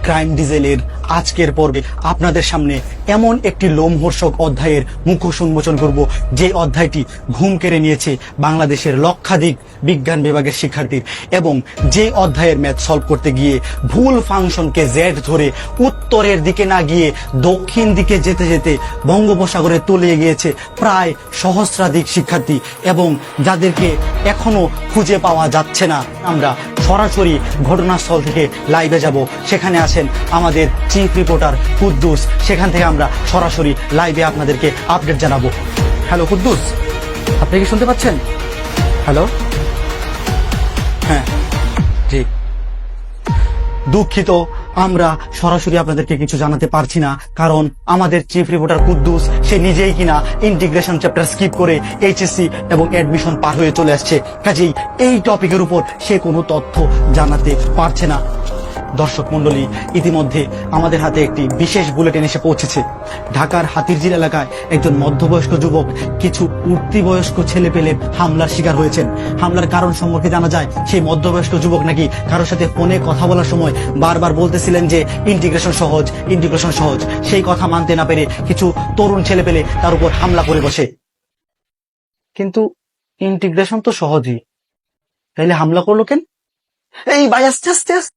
Crime ডিজেলের আজকের পর্বে আপনাদের সামনে এমন একটি লোমহর্ষক অধ্যায়ের মুখোশ উন্মোচন করব, যে অধ্যায়টি ঘুম কেড়ে নিয়েছে বাংলাদেশের লক্ষাধিক বিজ্ঞান বিভাগের শিক্ষার্থীর, এবং যে অধ্যায়ের ম্যাথ সলভ করতে গিয়ে ভুল ফাংশনকে জেড ধরে উত্তরের দিকে না গিয়ে দক্ষিণ দিকে যেতে যেতে বঙ্গোপসাগরে তলিয়ে গিয়েছে প্রায় সহস্রাধিক শিক্ষার্থী, এবং যাদেরকে এখনো খুঁজে পাওয়া যাচ্ছে না। আমরা সরাসরি ঘটনাস্থল থেকে লাইভে যাব। সেখানে আছেন আমাদের চিফ রিপোর্টার কুদ্দুস। সেখান থেকে আমরা সরাসরি লাইভে আপনাদেরকে আপডেট জানাবো। হ্যালো কুদ্দুস, আপনি কি শুনতে পাচ্ছেন? হ্যালো, হ্যাঁ জি, দুঃখিত, আমরা সরাসরি আপনাদেরকে কিছু জানাতে পারছি না, কারণ আমাদের চিফ রিপোর্টার কুদ্দুস সে নিজেই কিনা ইন্টিগ্রেশন চ্যাপ্টার স্কিপ করে এইচএসসি এবং অ্যাডমিশন পার হয়ে চলে আসছে। কাজেই এই টপিকের উপর সে কোনো তথ্য জানাতে পারছে না। দর্শক মন্ডলী, ইতিমধ্যে আমাদের হাতে একটি বিশেষ বুলেটিন এসে পৌঁছেছে। ঢাকার হাতিরঝিল এলাকায় একজন মধ্যবয়স্ক যুবক কিছু উঠতি বয়স্ক ছেলে পেলে হামলার শিকার হয়েছেন। হামলার কারণ সম্পর্কে জানা যায়, সেই মধ্যবয়স্ক যুবক নাকি কারোর সাথে ফোনে কথা বলার সময় বারবার বলতেছিলেন যে ইন্টিগ্রেশন সহজ, ইন্টিগ্রেশন সহজ। সেই কথা মানতে না পেরে কিছু তরুণ ছেলে পেলে তার উপর হামলা করে বসে। কিন্তু ইন্টিগ্রেশন তো সহজই, তাইলে হামলা করলো কেন? এই ভাই, আস্তে আস্তে আস্তে